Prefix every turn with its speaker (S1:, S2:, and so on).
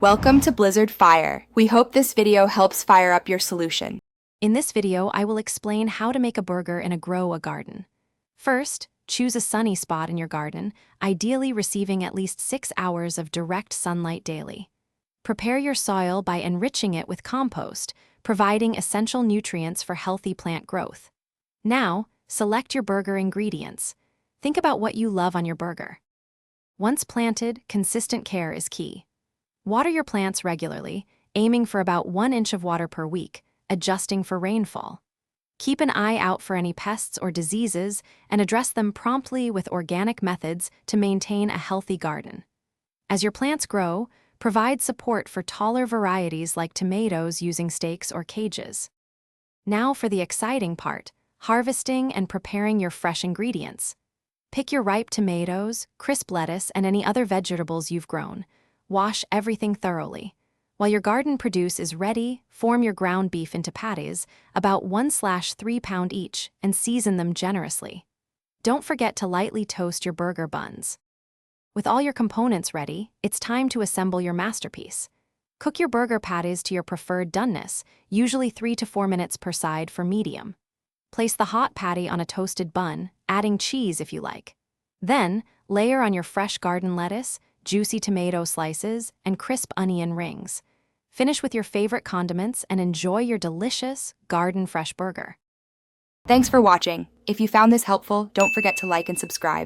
S1: Welcome to Blizzard Fire. We hope this video helps fire up your solution.
S2: In this video, I will explain how to make a burger in a grow a garden. First, choose a sunny spot in your garden, ideally receiving at least 6 hours of direct sunlight daily. Prepare your soil by enriching it with compost, providing essential nutrients for healthy plant growth. Now, select your burger ingredients. Think about what you love on your burger. Once planted, consistent care is key. Water your plants regularly, aiming for about 1 inch of water per week, adjusting for rainfall. Keep an eye out for any pests or diseases and address them promptly with organic methods to maintain a healthy garden. As your plants grow, provide support for taller varieties like tomatoes using stakes or cages. Now for the exciting part, harvesting and preparing your fresh ingredients. Pick your ripe tomatoes, crisp lettuce, and any other vegetables you've grown. Wash everything thoroughly. While your garden produce is ready, form your ground beef into patties, about 1/3 pound each, and season them generously. Don't forget to lightly toast your burger buns. With all your components ready, it's time to assemble your masterpiece. Cook your burger patties to your preferred doneness, usually 3 to 4 minutes per side for medium. Place the hot patty on a toasted bun, adding cheese if you like. Then, layer on your fresh garden lettuce, juicy tomato slices, and crisp onion rings. Finish with your favorite condiments and enjoy your delicious, garden-fresh burger.
S1: Thanks for watching. If you found this helpful, don't forget to like and subscribe.